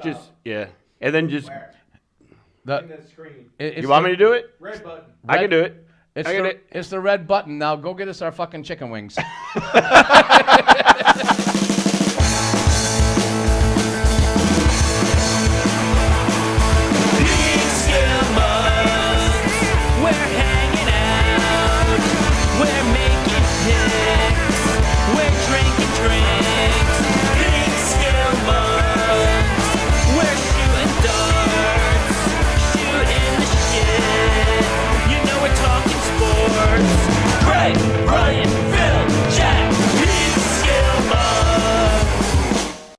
Just and then just The screen. you want me to do it? Red button. I can do it. It's the red button. Now go get us our fucking chicken wings. We're hanging out. We're making picks. We're drinking drinks. PeekskillMugs. We're shooting darts. Shooting the shit. You know we're talking sports. Greg, Brian, Phil, Jack. PeekskillMugs.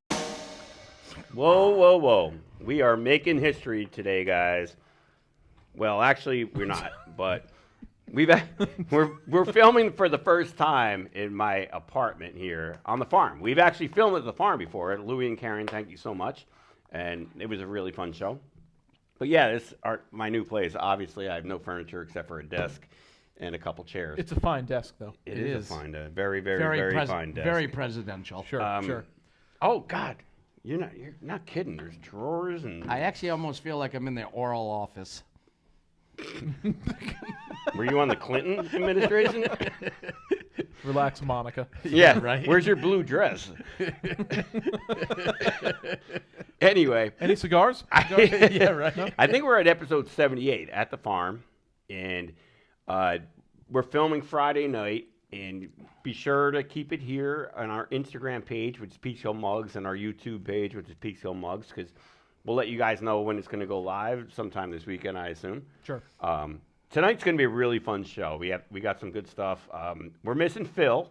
Whoa. We are making history today, guys. Well, actually, we're not, but we're filming for the first time in my apartment here on the farm. We've actually filmed at the farm before. Louie and Karen, thank you so much, and it was a really fun show. But yeah, this is my new place. Obviously, I have no furniture except for a desk and a couple chairs. It's a fine desk, though. It is a fine desk. Very fine desk. Very presidential. Sure. Oh God, you're not kidding. There's drawers and. I actually almost feel like I'm in the oral office. Were you on the Clinton administration? Relax, Monica. Yeah, right. Where's your blue dress? Anyway. Any cigars? Yeah, right. No? I think we're at episode 78 at the farm, and we're filming Friday night. And be sure to keep it here on our Instagram page, which is PeekskillMugs, and our YouTube page, which is PeekskillMugs, because we'll let you guys know when it's going to go live sometime this weekend, I assume. Sure. Tonight's going to be a really fun show. We got some good stuff. We're missing Phil.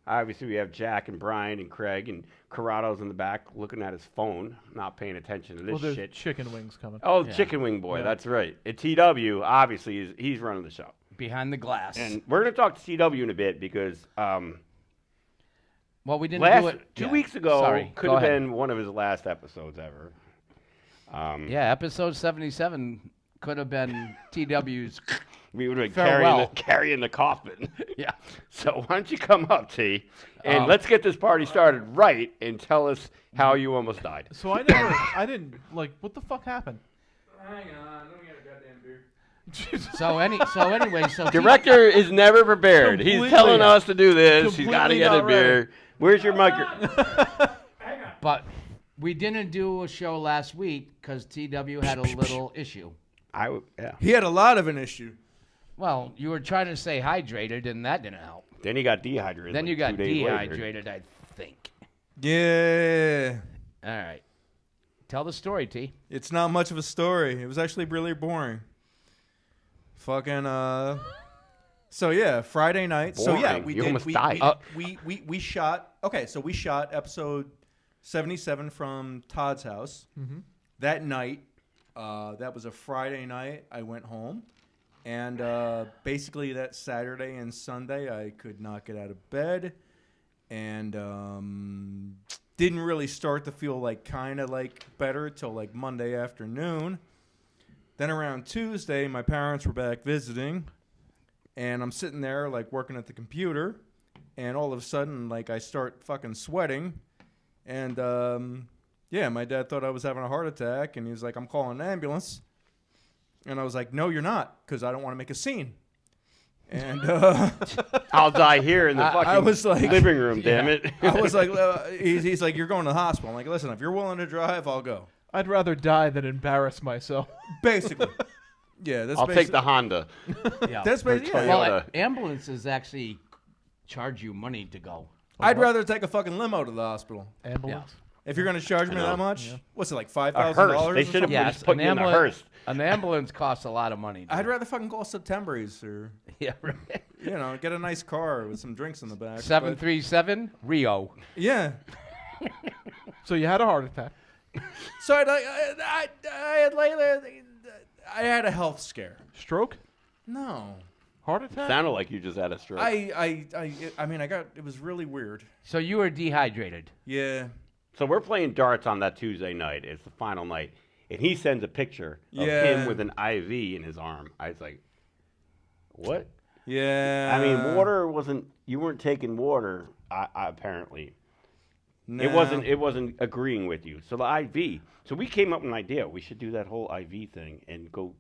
Obviously, we have Jack and Brian and Craig, and Corrado's in the back looking at his phone, not paying attention to this there's shit. Chicken wings coming. Oh, Yeah. Chicken Wing Boy, Yeah. that's right. And TW, obviously, he's running the show. Behind the glass. And we're going to talk to TW in a bit because well, we didn't do it 2 weeks ago Sorry. could Go have ahead. been one of his last episodes ever. Yeah, episode 77 could have been TW's. We would have been Farewell. carrying the coffin. Yeah. So why don't you come up, T, and let's get this party started right and tell us how you almost died. So I didn't, what the fuck happened? Hang on, let me get a goddamn beer. So Director is never prepared. He's Completely- telling us to do this. He's got to Completely get a not beer. ready. Where's your micro? Hang on. But we didn't do a show last week because TW had a little issue. Yeah. He had a lot of an issue. Well, you were trying to stay hydrated, and that didn't help. Then he got dehydrated. Then like you got 2 days later. dehydrated, I think. Yeah. All right. Tell the story, T. It's not much of a story. It was actually really boring. Fucking So yeah, Friday night. So yeah, Boring. You almost died. We shot. Okay, so we shot episode 77 from Todd's house. Mm-hmm. That night, that was a Friday night. I went home, and basically that Saturday and Sunday, I could not get out of bed, and didn't really start to feel kind of better till Monday afternoon. Then around Tuesday, my parents were back visiting, and I'm sitting there working at the computer, and all of a sudden I start fucking sweating, and yeah, my dad thought I was having a heart attack, and he was like, "I'm calling an ambulance," and I was like, "No, you're not, because I don't want to make a scene." And I'll die here in the fucking I was like, living room, damn it. I was like, he's like, "You're going to the hospital." I'm like, "Listen, if you're willing to drive, I'll go." I'd rather die than embarrass myself. Basically. Yeah, that's I'll take the Honda. Yeah. That's basically, yeah. Well, ambulances actually charge you money to go. I'd rather take a fucking limo to the hospital. Ambulance. If you're going to charge me I know. that much, Yeah. what's it, A $5,000? hearse. They should have Yes, just put you in a hearse. An ambulance costs a lot of money. I'd rather fucking call September's or, Yeah, right. get a nice car with some drinks in the back. 737 Rio. But, yeah. So you had a heart attack. So I had a health scare. Stroke? No. Heart attack? Sounded like you just had a stroke. I mean, it was really weird. So you were dehydrated. Yeah. So we're playing darts on that Tuesday night. It's the final night. And he sends a picture of Yeah. him with an IV in his arm. I was like, what? Yeah. I mean, water wasn't, you weren't taking water, apparently. It wasn't agreeing with you. So the IV. So we came up with an idea. We should do that whole IV thing and go.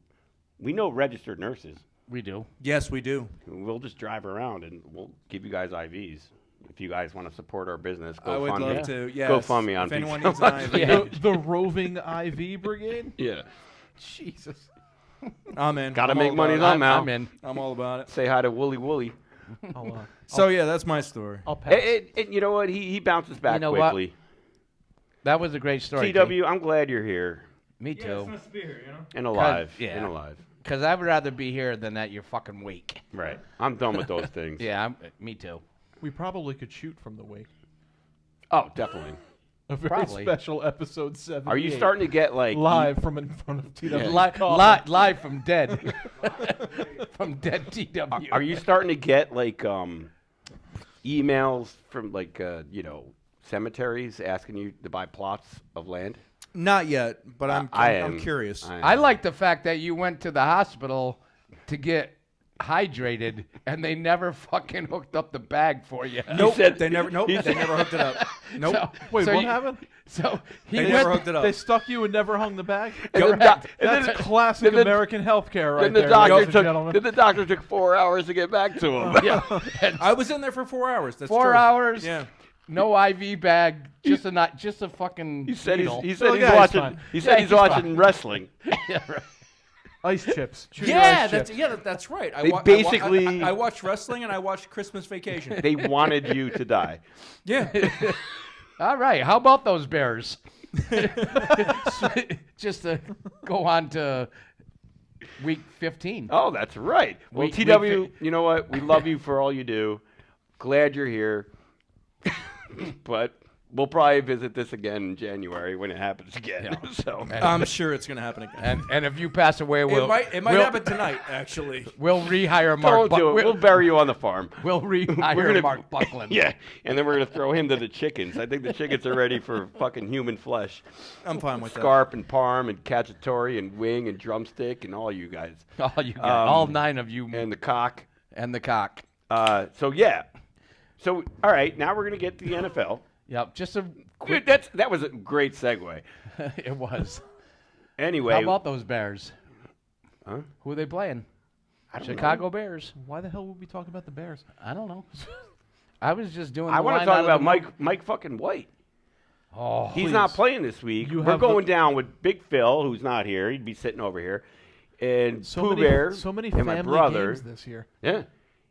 We know registered nurses. We do. Yes, we do. We'll just drive around and we'll give you guys IVs. If you guys want to support our business, I would love to. Yes. Go fund me on if anyone Peekskill needs an Mugs. IV. Yeah. The roving IV brigade. Yeah. Jesus. I'm in. Gotta I'm make all money about on Mal. I'm in. it. I'm all about it. Say hi to Wooly Wooly. So yeah, that's my story. I'll pass. And you know what? He bounces back You know what? quickly. That was a great story. TW, I'm glad you're here Me Yeah, it's too. nice to be here, you know? and alive. yeah. And alive. Because I would rather be here than at your fucking wake. Right. I'm done with those things. Yeah, me too. We probably could shoot from the wake. Oh, definitely. A very Probably. special episode 7. Are you starting to get like live from in front of TW? Yeah. Live from dead. From dead TW. Are you starting to get like emails from like cemeteries asking you to buy plots of land? Not yet, but I'm am. curious. I like the fact that you went to the hospital to get hydrated and they never fucking hooked up the bag for you. Nope, said- they never. Nope, he they never hooked it up. Nope. So, Wait, so what you- happened? So he They went. never hooked it up. They stuck you and never hung the bag? And then Correct. and That's then- classic then the- American healthcare right then the there, doctor ladies and took. gentlemen. Then the doctor took 4 hours to get back to him. Yeah. And I was in there for 4 hours. That's 4 true. hours. Yeah. No IV bag. Just a fucking. He said needle. he's Oh, he's yeah, he's watching. fine. He said Yeah, he's he's watching fine. wrestling. Yeah, right. Ice chips. Chew your Yeah, ice that's chips. that's right. They basically- I watched wrestling and I watched Christmas Vacation. They wanted you to die. Yeah. All right. How about those Bears? Just to go on to week 15. Oh, that's right. Well, We TW, you know what? We love you for all you do. Glad you're here. But we'll probably visit this again in January when it happens again. Yeah. So I'm sure it's gonna happen again. And if you pass away, we'll It might we'll, happen tonight, actually. We'll rehire Mark. don't do it. We'll bury you on the farm. We'll rehire We're gonna- Mark Buckland. Yeah, and then we're gonna throw him to the chickens. I think the chickens are ready for fucking human flesh. I'm fine with that. Scarp and parm and cacciatore and wing and drumstick and all you guys All you got, all 9 of you, and the cock. and the cock. So yeah. So all right, now we're gonna get to the NFL. Yep. Just a Dude, quick. that was a great segue. It was. Anyway, How about those Bears? Huh? Who are they playing? I don't Chicago Bears. Why the hell would we talk about the Bears? I don't know. I was just doing. I the want to line talk out of about the Mike fucking White. Oh, He's not playing this week. You We're have going down with Big Phil, who's not here. He'd be sitting over here, and Pooh Bear, so many and my family brother. games this year. Yeah,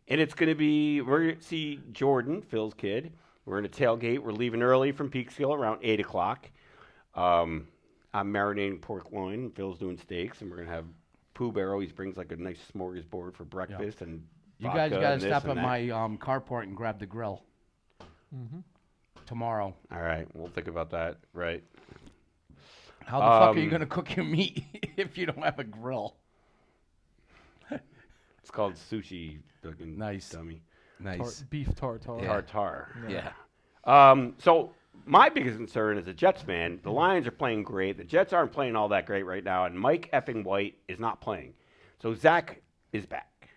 and it's going to be we're going to see Jordan, Phil's kid. We're in a tailgate. We're leaving early from Peekskill around 8 o'clock. I'm marinating pork loin. And Phil's doing steaks, and we're going to have Pooh Bear always brings like a nice smorgasbord for breakfast and. You guys vodka got to and this stop and at that. my carport and grab the grill. Tomorrow. All right, we'll think about that. Right. How the fuck are you Um, going to cook your meat if you don't have a grill? It's called sushi. Fucking Nice. dummy. Nice. Beef tartare. Yeah. Tartar. Yeah. So my biggest concern as a Jets fan, the Lions are playing great. The Jets aren't playing all that great right now, and Mike effing White is not playing. So Zach is back.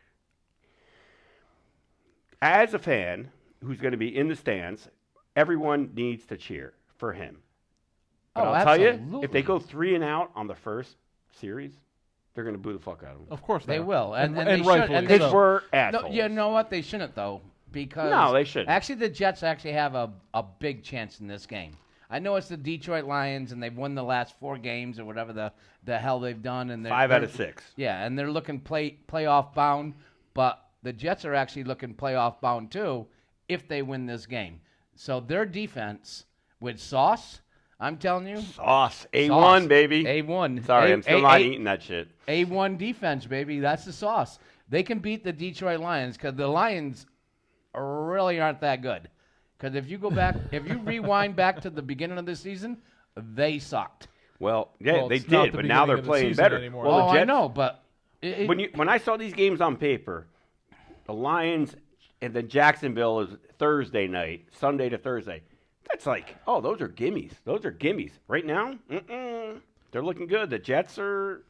As a fan who's going to be in the stands, everyone needs to cheer for him. But Oh, I'll tell you, if absolutely. they go 3 and out on the first series, they're going to boo the fuck out of him. Of course They are. will. And they and should- rightfully and Because they so. we're No, assholes. you know what? They shouldn't, though. Because No, they shouldn't. Actually, the Jets actually have a big chance in this game. I know it's the Detroit Lions, and they've won the last 4 games or whatever the hell they've done. And 5 out of they're- 6. Yeah, and they're looking playoff bound, but the Jets are actually looking playoff bound too if they win this game. So their defense with Sauce, I'm telling you, Sauce. A1, Sauce. baby. A1. Sorry, I'm still not eating that shit. A1 defense, baby. That's the sauce. They can beat the Detroit Lions because the Lions really aren't that good. Because if you go back, if you rewind back to the beginning of the season, they sucked. Well, yeah, Well, they it's not did, the but now beginning they're of the playing season better. anymore. Well, Oh, the I Jets, know, but when I saw these games on paper, the Lions and then Jacksonville is Thursday night, Sunday to Thursday. That's like, oh, those are gimmies. Those are gimmies. Right now, they're looking good. The Jets are,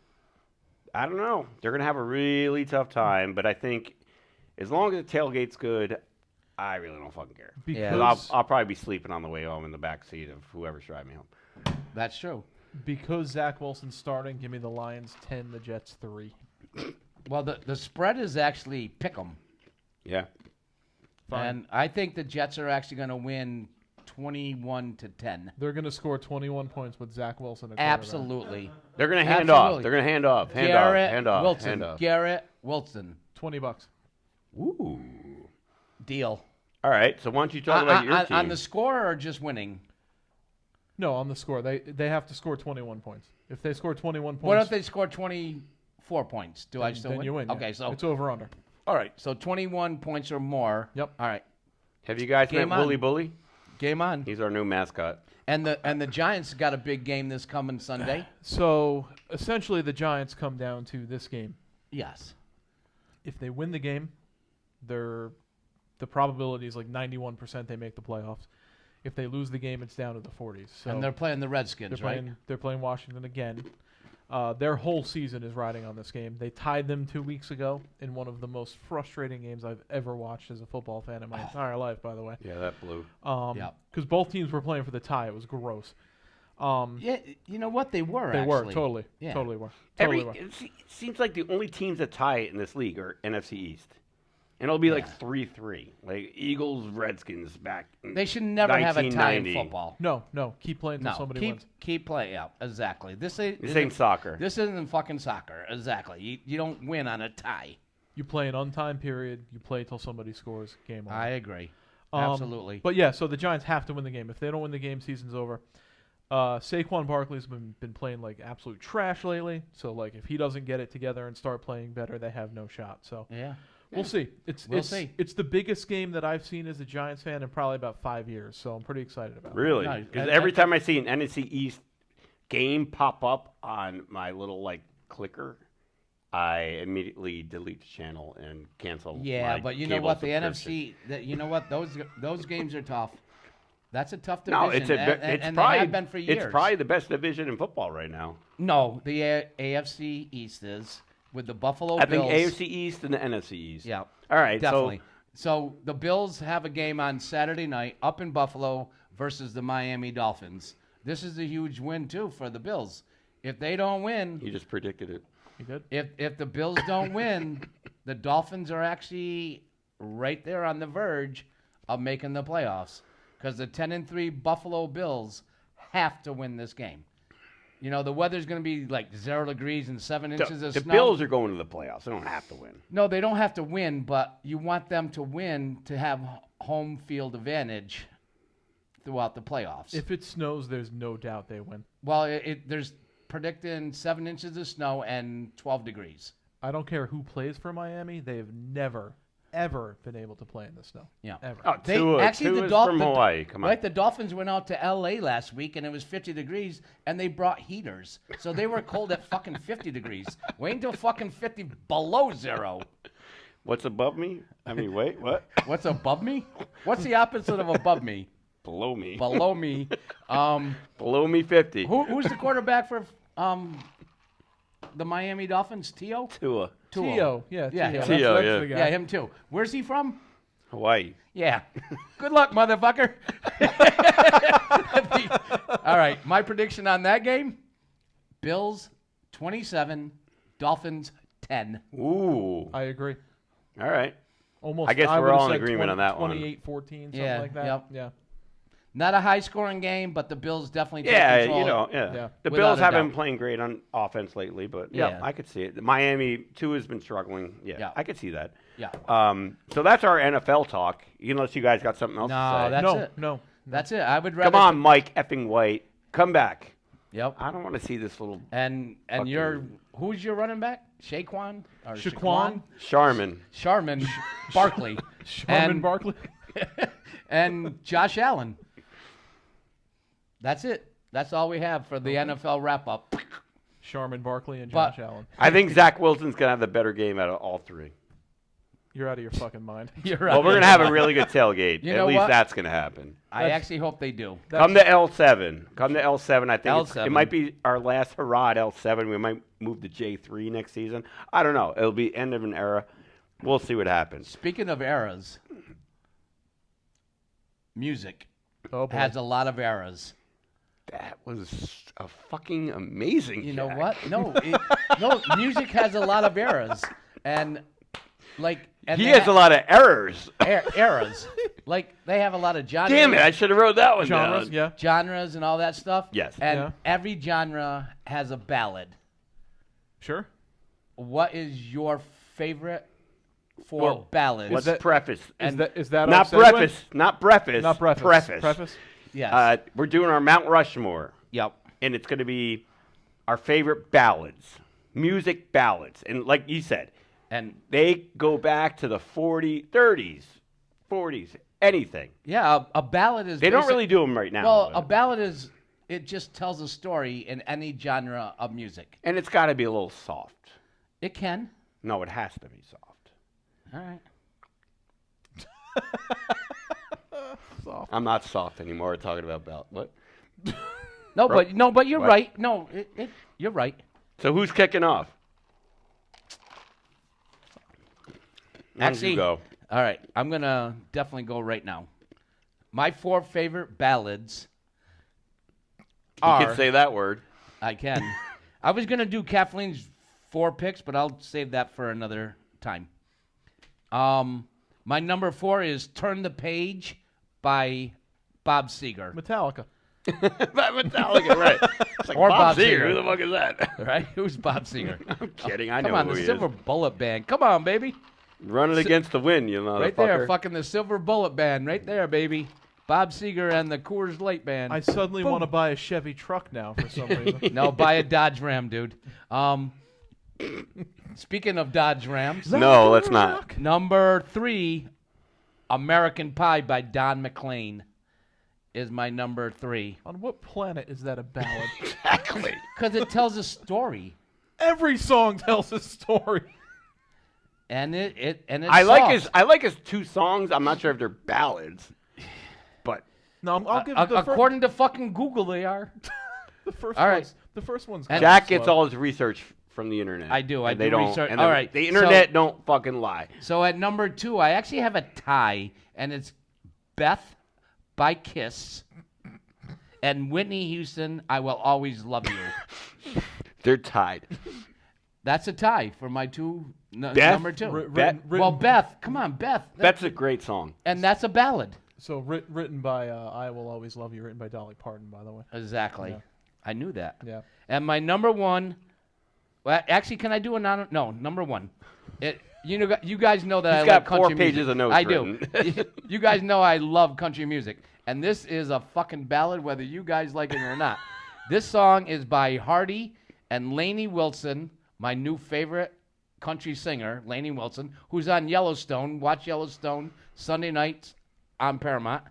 I don't know. They're going to have a really tough time, but I think as long as the tailgate's good, I really don't fucking care. Yeah. 'Cause I'll probably be sleeping on the way home in the back seat of whoever's driving me home. That's true. Because Zach Wilson's starting, give me the Lions 10, the Jets 3. Well, the spread is actually pick 'em. Yeah. Fine. And I think the Jets are actually going to win 21-10. They're going to score 21 points with Zach Wilson at quarterback. Absolutely. They're going to hand off. Absolutely. They're going to hand off. Hand Garrett off. Hand off. Wilson. Hand off. Garrett Wilson. $20. Ooh. Deal. All right. So why don't you talk about your team? On the score or just winning? No, on the score. They have to score 21 points. If they score 21 points, What if they score 24 points? Do I still then win? you win. yeah. Okay, so it's over under. all right, so 21 points or more. Yep. All right, Have you guys Game met on. Wooly Bully? game on. He's our new mascot. And the Giants got a big game this coming Sunday. So essentially, the Giants come down to this game. Yes. If they win the game, the probability is like 91% they make the playoffs. If they lose the game, it's down to the 40s. So And they're playing the Redskins, right? They're playing Washington again. Their whole season is riding on this game. They tied them 2 weeks ago in one of the most frustrating games I've ever watched as a football fan in my entire life, by the way. Yeah, that blew. Yeah. Because both teams were playing for the tie. It was gross. Yeah, you know what? They were They actually. were, totally. Yeah. Totally were. Totally were. It seems like the only teams that tie it in this league are NFC East. And it'll be like 3-3. Like Eagles, Redskins back in They should never have a tie in 1990. football. No. Keep playing until No, somebody keep wins. keep playing. Yeah, exactly. This This ain't soccer. This isn't fucking soccer. Exactly. You don't win on a tie. You play an untimed period. You play till somebody scores. Game over. I agree. Um, Absolutely. But yeah, so the Giants have to win the game. If they don't win the game, season's over. Saquon Barkley's been playing like absolute trash lately. So like if he doesn't get it together and start playing better, they have no shot. So Yeah. we'll see. We'll see. It's the biggest game that I've seen as a Giants fan in probably about 5 years. So I'm pretty excited about it. Really? No, Because and- every and- time I see an NFC East game pop up on my little like clicker, I immediately delete the channel and cancel. Yeah, my but you know cable what? The subscription. NFC. You know what? Those games are tough. That's a tough No, division. it's a. and, It's and probably they have been for years. It's probably the best division in football right now. No, the AFC East is with the Buffalo I Bills. think AFC East and the NFC East. Yeah. All right. Definitely. So the Bills have a game on Saturday night up in Buffalo versus the Miami Dolphins. This is a huge win too for the Bills. If they don't win, So you just predicted it. You good? if the Bills don't win, the Dolphins are actually right there on the verge of making the playoffs because the 10-3 Buffalo Bills have to win this game. You know, the weather's going to be like 0 degrees and 7 inches of The snow. Bills are going to the playoffs. They don't have to win. No, they don't have to win, but you want them to win to have home field advantage throughout the playoffs. If it snows, there's no doubt they win. Well, there's predicting 7 inches of snow and 12 degrees. I don't care who plays for Miami. They have never, ever been able to play in the snow. Yeah. Ever. Oh, They Tua actually the from Hawaii. Come on. Right, the Dolphins went out to L.A. last week and it was 50 degrees and they brought heaters, so they were cold at fucking 50 degrees. Wait until fucking 50 below zero. What's above me? I mean, wait, what? What's above me? What's the opposite of above me? Below me. Below me. Below me 50. Who's the quarterback for the Miami Dolphins? Tua. Tua. Tio. Yeah, Yeah, Tio. yeah. That's Tio, the guy. Yeah, him too. Where's he from? Hawaii. Yeah. Good luck, motherfucker. All right, my prediction on that game: Bills 27, Dolphins 10. Ooh. I agree. All right. Almost. I guess we're would've all in said agreement on that one. 28-14, something Yeah, like that. yep. Yeah. Not a high-scoring game, but the Bills definitely take Yeah, control. you know, yeah. Yeah. The Without Bills a haven't doubt. been playing great on offense lately, but yeah, Yeah. I could see it. Miami, too, has been struggling. Yeah, Yeah. I could see that. Yeah. So that's our NFL talk, unless you guys got something else No, to say. that's no, it. no. That's it. I would rather. Come on, Mike effing White. Come back. Yep. I don't want to see this little And Fucking- who's your running back? Shaquan or Shaquan? Sharman. Sharman Barkley. Sharman And- Barkley. and Josh Allen. That's it. That's all we have for the NFL wrap up. Sharman Barkley and But- Josh Allen. I think Zach Wilson's going to have the better game out of all three. You're out of your fucking mind. You're right. Well, we're going to have a really good tailgate. You At know least what? that's going to happen. I actually hope they do. Come to L7. Come to L7. I think L7. it might be our last hurrah at L7. We might move to J3 next season. I don't know. It'll be end of an era. We'll see what happens. Speaking of eras, music Oh boy. has a lot of eras. That was a fucking amazing. You know Jack. what? No, music has a lot of eras, and He has a lot of errors. eras. Like they have a lot of genres. Damn it! I should have wrote that one Genres, down. yeah. Genres and all that stuff. Yes. And Yeah. every genre has a ballad. Sure. What is your favorite for Well, ballads? Let's preface. Is that Not our segue? preface. Not preface. Not preface. Preface. Yes. We're doing our Mount Rushmore, Yep. and it's going to be our favorite ballads, music ballads, and like you said, And they go back to the 30s, 40s, anything. yeah, a ballad is. They don't basic- really do them right now. Well, though. a ballad is. It just tells a story in any genre of music. And it's got to be a little soft. It can. No, it has to be soft. All right. I'm not soft anymore. We're talking about what? No, but you're What? right. No, you're right. So who's kicking off? Why don't Actually, you go. all right. I'm gonna definitely go right now. My 4 favorite ballads You are. can say that word. I can. I was gonna do Kathleen's 4 picks, but I'll save that for another time. My number 4 is "Turn the Page" by Bob Seger. Metallica. Metallica, right? It's like Or Bob Bob Seger. Seger. Who the fuck is that? Right? Who's Bob Seger? I'm kidding. I Come know on, who the he Silver is. Bullet Band. Come on, baby. Running against the wind, you know. Right there, fucking the Silver Bullet Band. Right there, baby. Bob Seger and the Coors Light Band. I suddenly Boom. want to buy a Chevy truck now for some reason. No, buy a Dodge Ram, dude. Speaking of Dodge Rams, No, let's not. number 3, "American Pie" by Don McLean is my number 3 On what planet is that a ballad? Exactly. because it tells a story, Every song tells a story. and it's I soft. like his 2 songs. I'm not sure if they're ballads, but No, I'll give the, According to fucking Google, they are. the first all one. right. The first one's And- kinda Jack gets slow. all his research from the internet. I do. I And do they don't, research. And All the, right, The so- internet don't fucking lie. So at number 2, I actually have a tie, and it's "Beth" by Kiss and Whitney Houston, "I Will Always Love You." They're tied. That's a tie for my Beth? number 2. Beth? Well, Beth, come on, Beth. That's a great song. And that's a ballad. So written by "I Will Always Love You," written by Dolly Parton, by the way. Exactly. Yeah. I knew that. Yeah. And my number 1, well, actually, can I do a no, number 1. You guys know that He's I got like country 4 pages music. of notes I do. written. You guys know I love country music, and this is a fucking ballad, whether you guys like it or not. This song is by Hardy and Lainey Wilson, my new favorite country singer, Lainey Wilson, who's on Yellowstone. Watch Yellowstone Sunday nights on Paramount,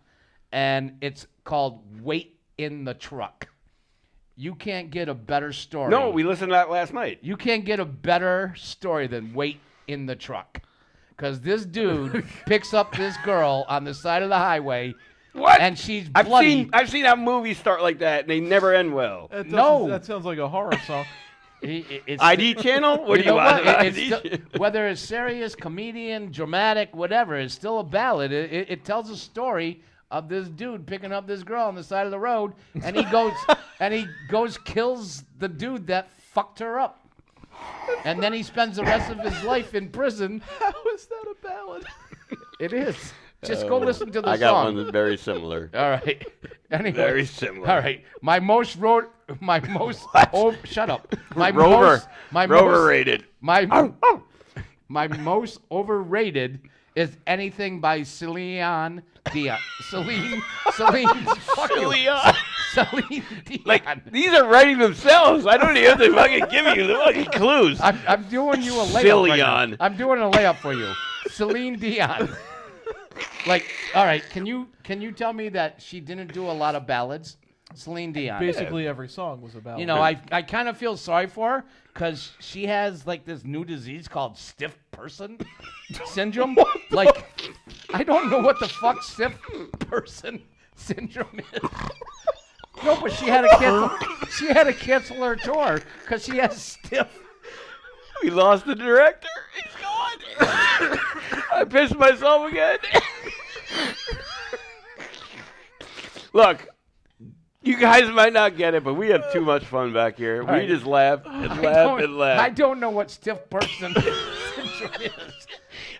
and it's called "Wait in the Truck." You can't get a better story. No, we listened to that last night. You can't get a better story than "Wait in the Truck." Because this dude picks up this girl on the side of the highway, What? and she's I've bloody. seen how movies start like that, and they never end well. That No. that sounds like a horror song. It's ID channel? What do you know want? what? It's ID still- channel? whether it's serious, comedian, dramatic, whatever, it's still a ballad. It tells a story of this dude picking up this girl on the side of the road, and he goes kills the dude that fucked her up, and then he spends the rest of his life in prison. How is that a ballad? It is. Just go listen to the I got song. one that's very similar. All right. Anyway. Very similar. All right. My most shut up. My Rover. my Rover most, rated. my most overrated is anything by Celine Dion. Celine fuck you. Leon. Celine Dion. Like, these are writing themselves. I don't even have to fucking give you the fucking clues. I'm doing you a layup right now. Cillian. I'm doing a layup for you. Celine Dion. Like, all right, can you tell me that she didn't do a lot of ballads? Celine Dion. Basically, every song was a ballad. You know, I kind of feel sorry for her because she has like this new disease called stiff person syndrome. Like, I don't know what the fuck stiff person syndrome is. No, but she had to cancel. She had to cancel her tour because she has stiff. We lost the director. He's gone. I pissed myself again. Look, you guys might not get it, but we have too much fun back here. We right. just laugh and laugh and laugh. I don't know what stiff person syndrome is.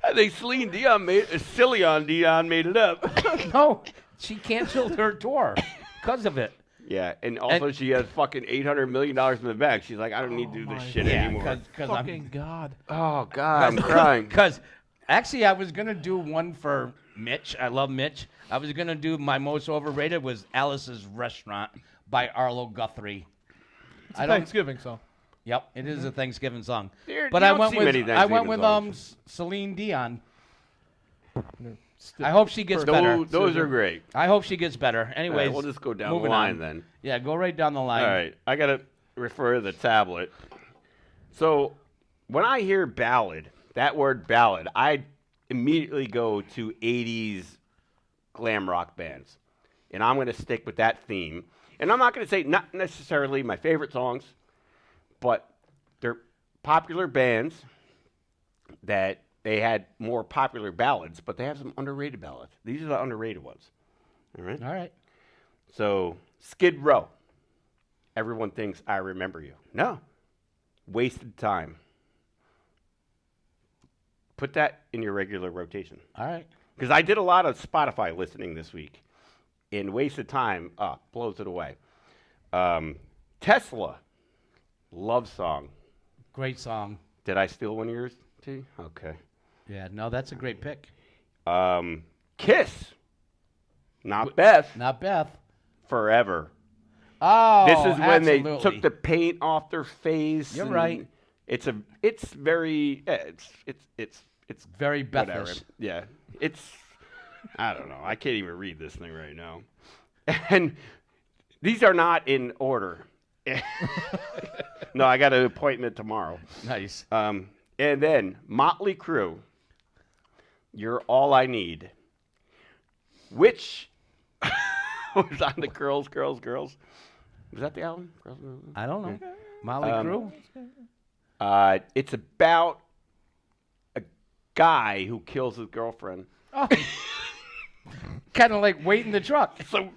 I think Celine Dion made it up. No, she canceled her tour because of it. Yeah, and also she has fucking $800 million in the bank. She's like, I don't need to do this shit anymore. Fucking God. Oh, God, I'm crying. Because actually, I was going to do one for Mitch. I love Mitch. I was going to do my most overrated was Alice's Restaurant by Arlo Guthrie. It's a Thanksgiving song. Yep, it is a Thanksgiving song. There- But you I don't went see with many Thanksgiving songs. Celine Dion. I hope she gets Those, better. those are great. I hope she gets better. All right, Anyways, we'll just go down the moving line on. then. Yeah, go right down the line. All right, I got to refer to the tablet. So when I hear ballad, that word ballad, I immediately go to 80s glam rock bands. And I'm going to stick with that theme. And I'm not going to say not necessarily my favorite songs, but they're popular bands that they had more popular ballads, but they have some underrated ballads. These are the underrated ones. All right? All right. So, Skid Row. Everyone thinks I remember you. No. Wasted Time. Put that in your regular rotation. All right. Because I did a lot of Spotify listening this week. And Wasted Time blows it away. Tesla. Love Song. Great song. Did I steal one of yours, T? Okay. Yeah, no, that's a great pick. Kiss. Not Beth. Not Beth. Forever. Oh, This is when they absolutely. took the paint off their face. You're and right. It's very it's Very whatever. Bethish. Yeah. It's I don't know. I can't even read this thing right now. And these are not in order. No, I got an appointment tomorrow. Nice. And then Motley Crue. You're All I Need. Which was on the Girls. Was that the album? Girls, I don't know. Molly Crew? It's about a guy who kills his girlfriend. Oh. Kind of like wait in the truck. So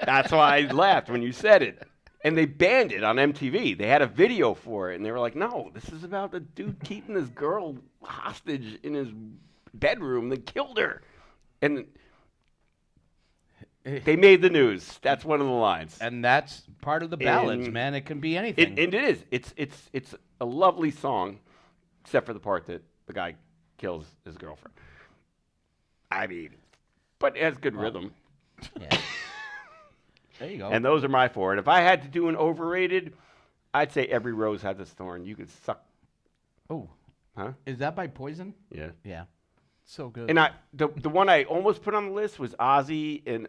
that's why I laughed when you said it. And they banned it on MTV. They had a video for it, and they were like, no, this is about the dude keeping this girl hostage in his bedroom that killed her. And they made the news. That's one of the lines. And that's part of the ballads, And man. It can be anything. And it is. It's a lovely song, except for the part that the guy kills his girlfriend. I mean, but it has good rhythm. Yeah. There you go. And those are my four. And if I had to do an overrated, I'd say Every Rose Has Its Thorn. You could suck. Oh, Huh? is that by Poison? Yeah. Yeah. So good. And the one I almost put on the list was Ozzy and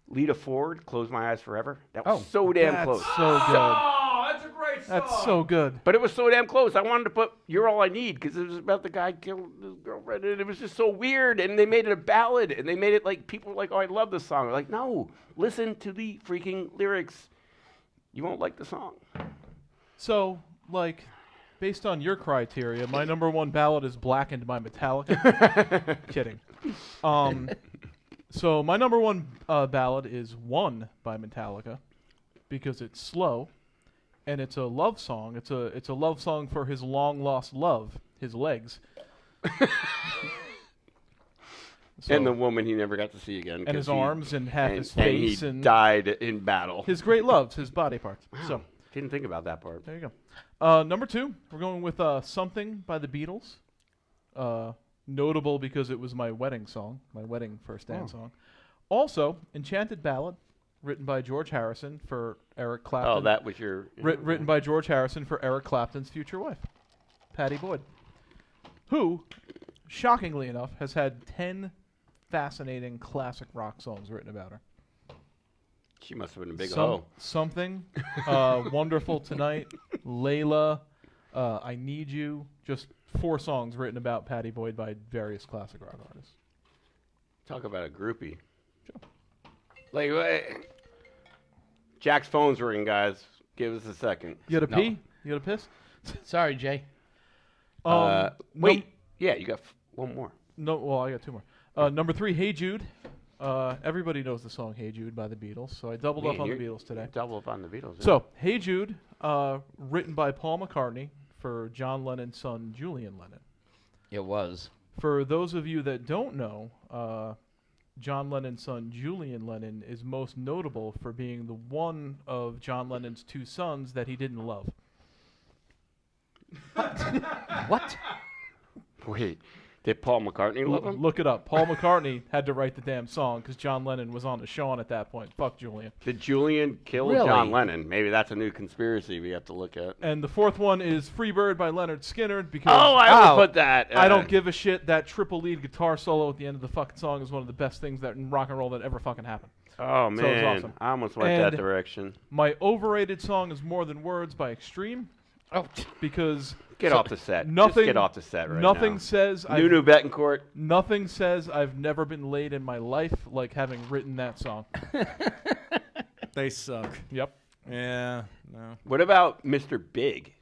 Lita Ford, Close My Eyes Forever. That was so damn That's close. so good. Oh, that's a great song. That's so good. But it was so damn close. I wanted to put You're All I Need because it was about the guy killing his girlfriend. And it was just so weird. And they made it a ballad. And they made it like people were like, oh, I love this song. I'm like, no, listen to the freaking lyrics. You won't like the song. So, like, based on your criteria, my number one ballad is Blackened by Metallica. Kidding. So my number one ballad is One by Metallica because it's slow and it's a love song. It's a love song for his long lost love, his legs. So, And the woman he never got to see again. and 'cause his he- arms and half his and face he and died in battle. his great loves, his body parts. Wow. So Didn't think about that part. there you go. Number two, we're going with Something by the Beatles. Notable because it was my wedding song, my wedding first dance song. Also, Enchanted Ballad, written by George Harrison for Eric Clapton. Oh, that was your... Written by George Harrison for Eric Clapton's future wife, Patty Boyd, who, shockingly enough, has had 10 fascinating classic rock songs written about her. She must have been a big hoe. Something, Wonderful Tonight, Layla, I Need You, just 4 songs written about Patty Boyd by various classic rock artists. Talk about a groupie. Sure. Like, Jack's phone's ringing, guys. Give us a second. You got to No. pee? You got to piss? Sorry, Jay. Wait. Yeah, you got one more. No, well, I got 2 more. Number 3, Hey Jude, Everybody knows the song "Hey Jude" by the Beatles, so I doubled up on the Beatles today. Double up on the Beatles. Yeah. So, "Hey Jude," written by Paul McCartney for John Lennon's son Julian Lennon. It was. For those of you that don't know, John Lennon's son Julian Lennon is most notable for being the one of John Lennon's two sons that he didn't love. What? Wait, did Paul McCartney love him? Look it up. Paul McCartney had to write the damn song because John Lennon was on the Sean at that point. Fuck Julian. Did Julian kill Really? John Lennon? Maybe that's a new conspiracy we have to look at. And the fourth one is "Free Bird" by Leonard Skinner because Oh, I almost put that. I don't give a shit. That triple lead guitar solo at the end of the fucking song is one of the best things that in rock and roll that ever fucking happened. Oh, So it was man. awesome. I almost went And that direction. My overrated song is "More Than Words" by Extreme Oh, because Get off the set. nothing- Just get off the set right nothing now. says Nunu Betancourt. nothing says I've never been laid in my life like having written that song. They suck. Yep. Yeah. No. What about Mr. Big?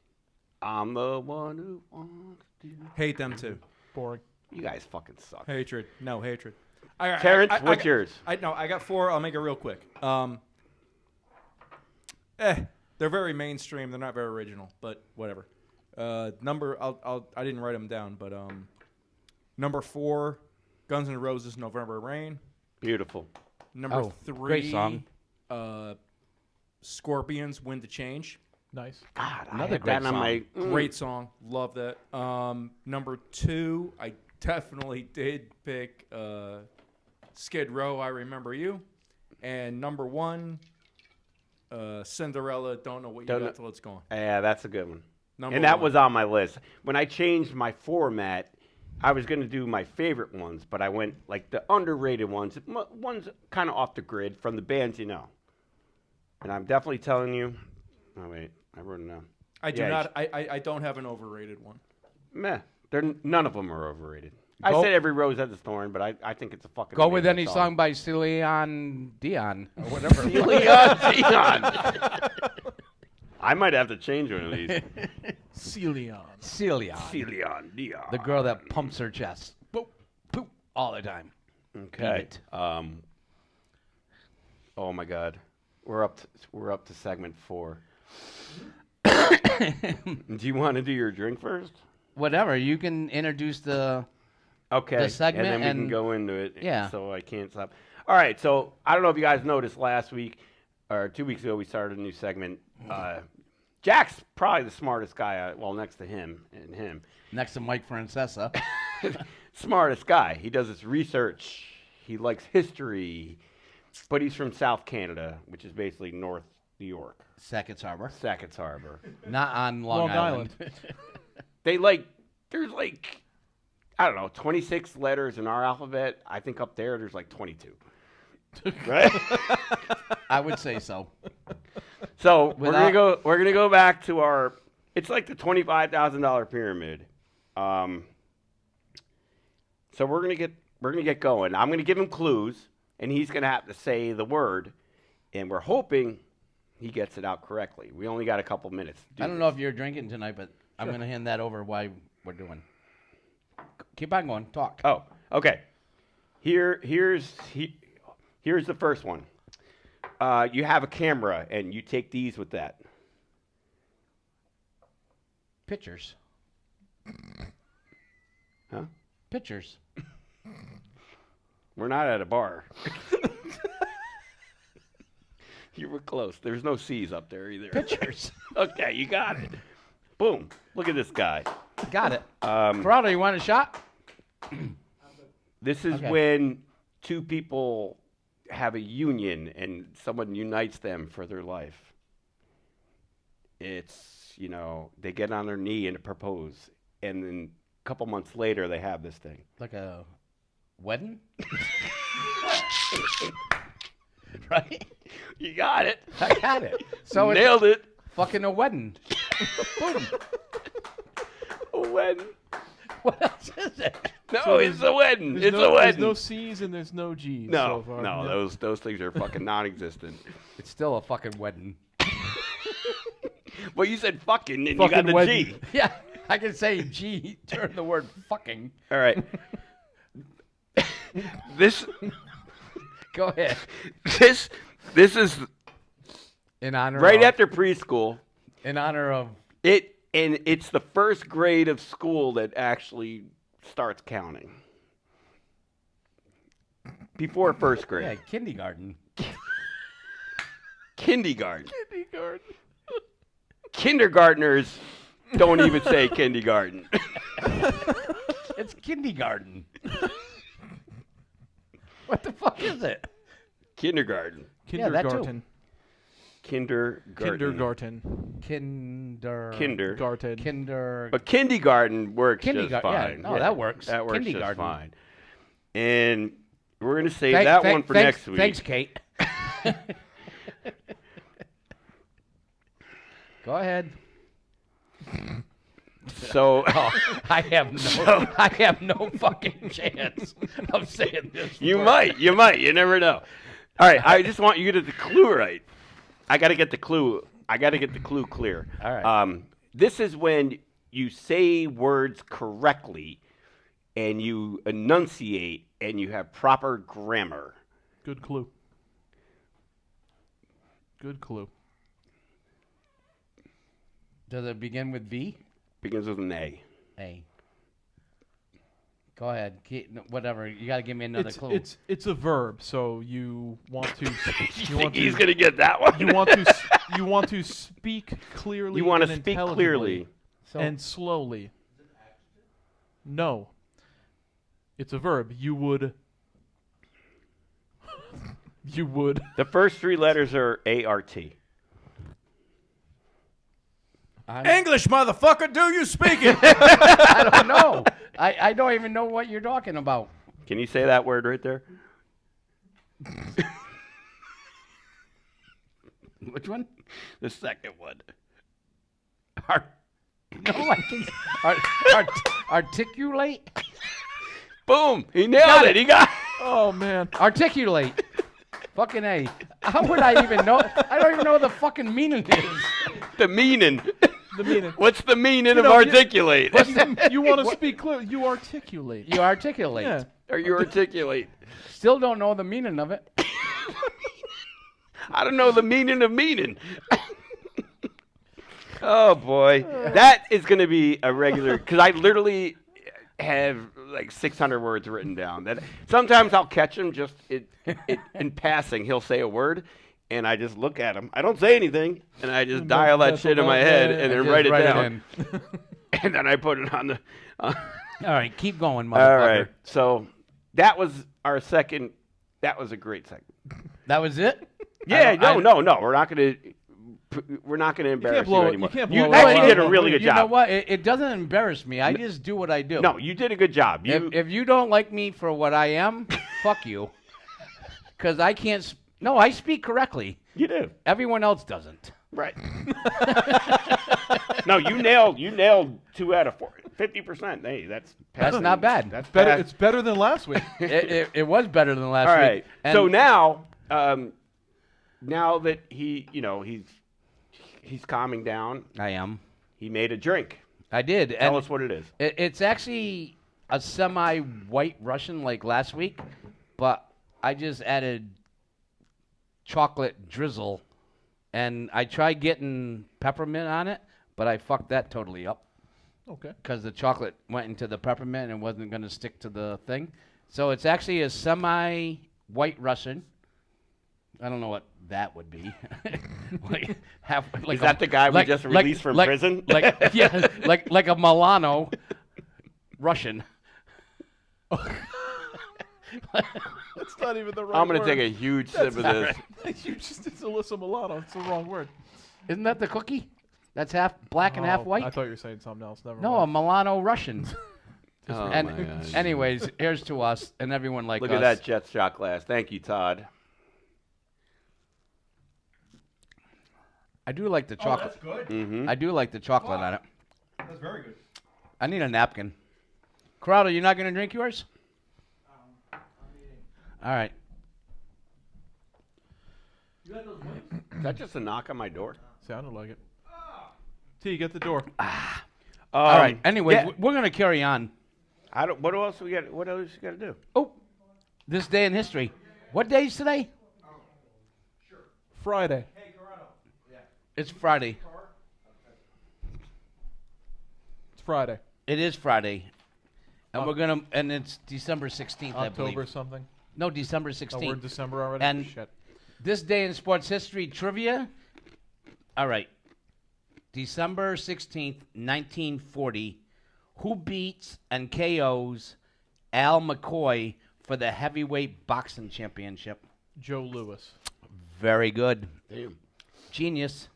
I'm the one who wants to. Hate them too. Boring. You guys fucking suck. Hatred. No hatred. Terrence, what's yours? I got 4. I'll make it real quick. They're very mainstream. They're not very original, but whatever. I didn't write them down, but number 4, Guns N' Roses, "November Rain." Beautiful. Number Oh, 3, great song. Scorpions, "Wind to Change." Nice. God, I Another had great that on my. Great song. Love that. Number 2, I definitely did pick Skid Row, "I Remember You." And number 1, Cinderella, "Don't Know What You Don't Got Know- Till It's Gone." Yeah, that's a good one. Number And that 1. was on my list. When I changed my format, I was going to do my favorite ones, but I went like the underrated ones, ones kind of off the grid from the bands you know. And I'm definitely telling you. Oh wait, I wrote it down. I do Yeah, not. I don't have an overrated one. Meh, none of them are overrated. I Go- said "Every Rose Has a Thorn," but I think it's a fucking. go with amazing any song by Celine Dion or whatever. Leon Dion. I might have to change one of these. Celion. Celia. Leon Dion. The girl that pumps her chest. Boop, boop, all the time. Okay. Beat Oh my God, we're up to segment 4. Do you want to do your drink first? Whatever. You can introduce the. Okay. The segment and then we can and- go into it. Yeah. So I can't stop. All right. So I don't know if you guys noticed last week or 2 weeks ago we started a new segment. Jack's probably the smartest guy. Well, next to him and him. Next to Mike Francesa. Smartest guy. He does his research. He likes history, but he's from South Canada, which is basically North New York, Sackett's Harbor. Sackett's Harbor. Not on Long Island. There's like, I don't know, 26 letters in our alphabet. I think up there's like 22. Right? I would say so. So we're Without- gonna go back to our. It's like the $25,000 pyramid. So we're gonna get going. I'm gonna give him clues, and he's gonna have to say the word, and we're hoping he gets it out correctly. We only got a couple minutes. to do I don't know if you're drinking tonight, but I'm going to hand that over while we're doing. Keep on going. Talk. Oh, okay. Here's the first one. You have a camera, and you take these with that. Pictures. Huh? Pictures. We're not at a bar. You were close. There's no C's up there either. Pictures. Okay, you got it. Boom. Look at this guy. Got it. Corrado, you want a shot? This is Okay. when two people have a union and someone unites them for their life. It's, they get on their knee and propose. And then a couple months later, they have this thing. Like a wedding? Right? You got it. I got it. So it's Nailed it. fucking a wedding. Boom. A wedding. What else is it? No, So it's a wedding. There's It's no, a There's wedding. no C's and there's no G's. No, so far. no, Yeah. those things are fucking non-existent. It's still a fucking wedding. Well, you said fucking, and Fucking you got the wedding. G. Yeah, I can say G, turn the word fucking. All right. This Go ahead. This is In honor right of, after preschool. in honor of It's the first grade of school that actually starts counting. Before first grade. yeah, kindergarten. Kindergarten. Kindergarten. Kindergartners don't even say kindergarten. It's kindergarten. What the fuck is it? Kindergarten. Yeah, that too. Kindergarten. Kindergarten. Kinder. Garten. Kinder. But kindergarten works just Kindergarten, yeah, fine. no, that works. That works just Kindergarten. fine. And we're going to save Thank- that thank- one for thanks- next week. Thanks, Kate. Go ahead. So I have no fucking chance of saying this. you word. might. You never know. All right, I just want you to get the clue right. I got to get the clue. Clear. All right. This is when you say words correctly and you enunciate and you have proper grammar. Good clue. Good clue. Does it begin with V? Begins with an A. A. Go ahead. Whatever. You got to give me another clue. It's a verb, so you want to He's going to get that one. you want to speak clearly. You want to and speak intelligibly clearly. So, and slowly. No. It's a verb. You would. You would. The first three letters are A-R-T. English, motherfucker, do you speak it? I don't know. I don't even know what you're talking about. Can you say that word right there? Which one? The second one. No, I can. Articulate? Boom! He nailed it. He got Oh man. Articulate. Fucking A. How would I even know? I don't even know what the fucking meaning is. the meaning. The meaning. What's the meaning of know, you- articulate? You want to speak clearly. You articulate. You articulate. Yeah. Or you articulate? Still don't know the meaning of it. I don't know the meaning of meaning. Oh boy, that is going to be a regular. Because I literally have like 600 words written down. That sometimes I'll catch him just in passing. He'll say a word, and I just look at him. I don't say anything, and I just dial that That's shit in about- my yeah, head yeah, and yeah. then Just write it write it down. And then I put it on the. All right, keep going, motherfucker. All right, so that was our second. That was a great second. That was it? Yeah, don't- no. We're not gonna embarrass blow you it- anymore. you can't You blow it actually all did a out. really good You know job. what? It doesn't embarrass me. I just do what I do. No, you did a good job. If you don't like me for what I am, fuck you. Because I can't. No, I speak correctly. you do. Everyone else doesn't. Right. No, you nailed 2 out of 4. 50%. Hey, that's passing. not bad. That's Better. pass- It's better than last week. It was better than last All week. right. And So now that he's calming down, I am. he made a drink. I did. Tell and us what it is. It's actually a semi-white Russian like last week, but I just added chocolate drizzle, and I tried getting peppermint on it, but I fucked that totally up Okay. because the chocolate went into the peppermint and wasn't going to stick to the thing. So it's actually a semi-white Russian. I don't know what that would be. like Is that the guy we just released from prison? Yeah, like a Milano Russian. That's not even the right I'm gonna word. take a huge sip of this. You just did Alyssa Milano. It's the wrong word. Isn't that the cookie? That's half black and half Oh, white. I thought you were saying something else. Never No, a mind. Milano Russian. Oh and my God. anyways, here's to us and everyone like Look us. at that jet shot glass. Thank you, Todd. I do like the chocolate. good. Mm-hmm. I do like the chocolate on it. That's very good. I need a napkin. Corrado, you're not gonna drink yours? All right. Is that just a knock on my door? Sounded like it. T, get the door. All right. Anyways, yeah. we're gonna carry on. I don't. What else we got? What else you got to do? Oh, this day in history. What day is today? Friday. It's Friday. It's Friday. It is Friday. And and it's December 16th, I October believe. something. No, December Oh, 16th. we're in December already? And- Shit. This day in sports history trivia. All right. December 16th, 1940. Who beats and KOs Al McCoy for the heavyweight boxing championship? Joe Louis. Very good. Damn. Genius.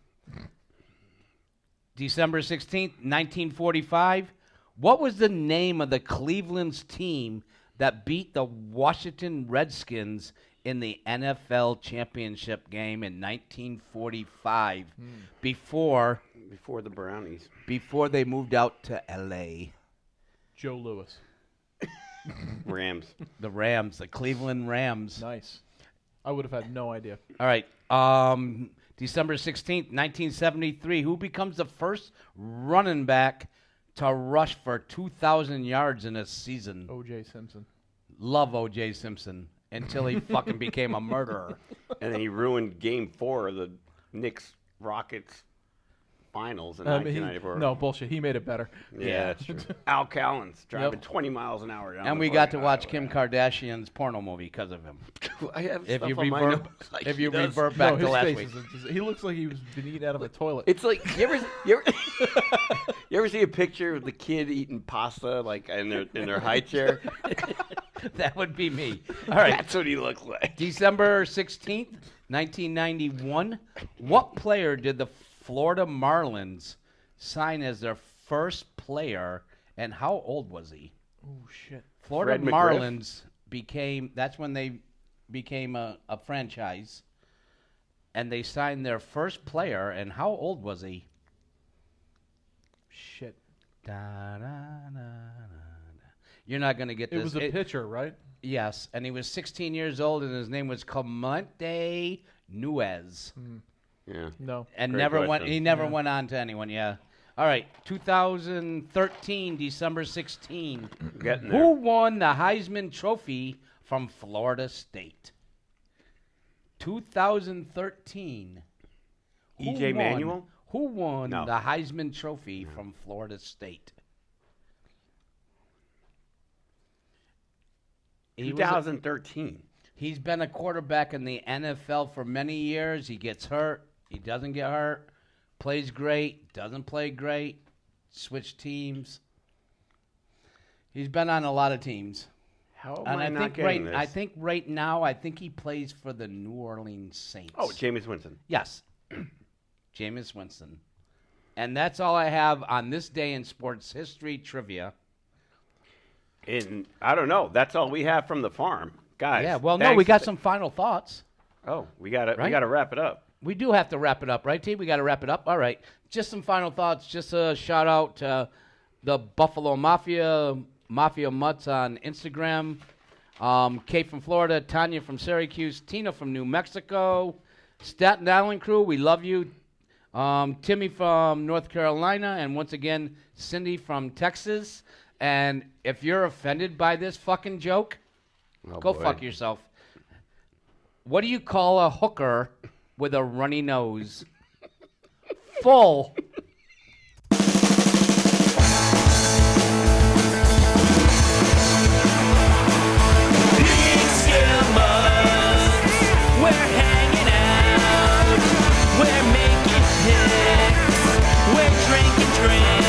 December 16th, 1945. What was the name of the Cleveland's team that beat the Washington Redskins in the NFL championship game in 1945 before Before the Brownies. they moved out to LA? Joe Louis. Rams. The Rams, the Cleveland Rams. Nice. I would have had no idea. All right. December 16th, 1973. Who becomes the first running back to rush for 2,000 yards in a season? O.J. Simpson. Love O.J. Simpson until he fucking became a murderer. And then he ruined Game 4 of the Knicks-Rockets finals in I mean, 1994. no, bullshit. He made it better. Yeah, that's true. Al Callens driving Yep. 20 miles an hour down And the we got to fucking watch highway. Kim Kardashian's porno movie because of him. I have If stuff you on my revert, notes like if he you does. revert back no, to his last face week. he looks like he was been eaten out of a toilet. It's like you ever see a picture of the kid eating pasta like in their high chair? That would be me. All right. That's what he looks like. December 16th, 1991. What player did the Florida Marlins sign as their first player, and how old was he? Oh shit. Florida Fred McGriff? Marlins that's when they became a franchise, and they signed their first player, and how old was he? Shit. Da, da, da, da, da. You're not going to get It this. was a pitcher, right? Yes, and he was 16 years old, and his name was Clemente Nuez. Yeah. No. And Great never went. question. He never went on to anyone. Yeah. All right. 2013, December 16. Getting Who there. won the Heisman Trophy from Florida State? 2013. Who E.J. won- Manuel? Who won No. the Heisman Trophy from Florida State? He was a- 2013. He's been a quarterback in the NFL for many years. He gets hurt. He doesn't get hurt. Plays great. Doesn't play great. Switch teams. He's been on a lot of teams. How am And I I not think getting this? I think right now, I think he plays for the New Orleans Saints. Oh, Jameis Winston. Yes. Jameis Winston. And that's all I have on this day in sports history trivia. And I don't know. That's all we have from the farm, guys. Yeah, well, no, we thanks. got some final thoughts. Oh, we got to Right? wrap it up. We do have to wrap it up, right, T? We got to wrap it up. All right. Just some final thoughts. Just a shout out to the Buffalo Mafia Mutts on Instagram. Kate from Florida, Tanya from Syracuse, Tina from New Mexico, Staten Island crew, we love you. Timmy from North Carolina, and once again, Cindy from Texas. And if you're offended by this fucking joke, Oh, go boy. fuck yourself. What do you call a hooker with a runny nose? Full. PeekskillMugs. We're hanging out. We're making hits. We're drinking drinks.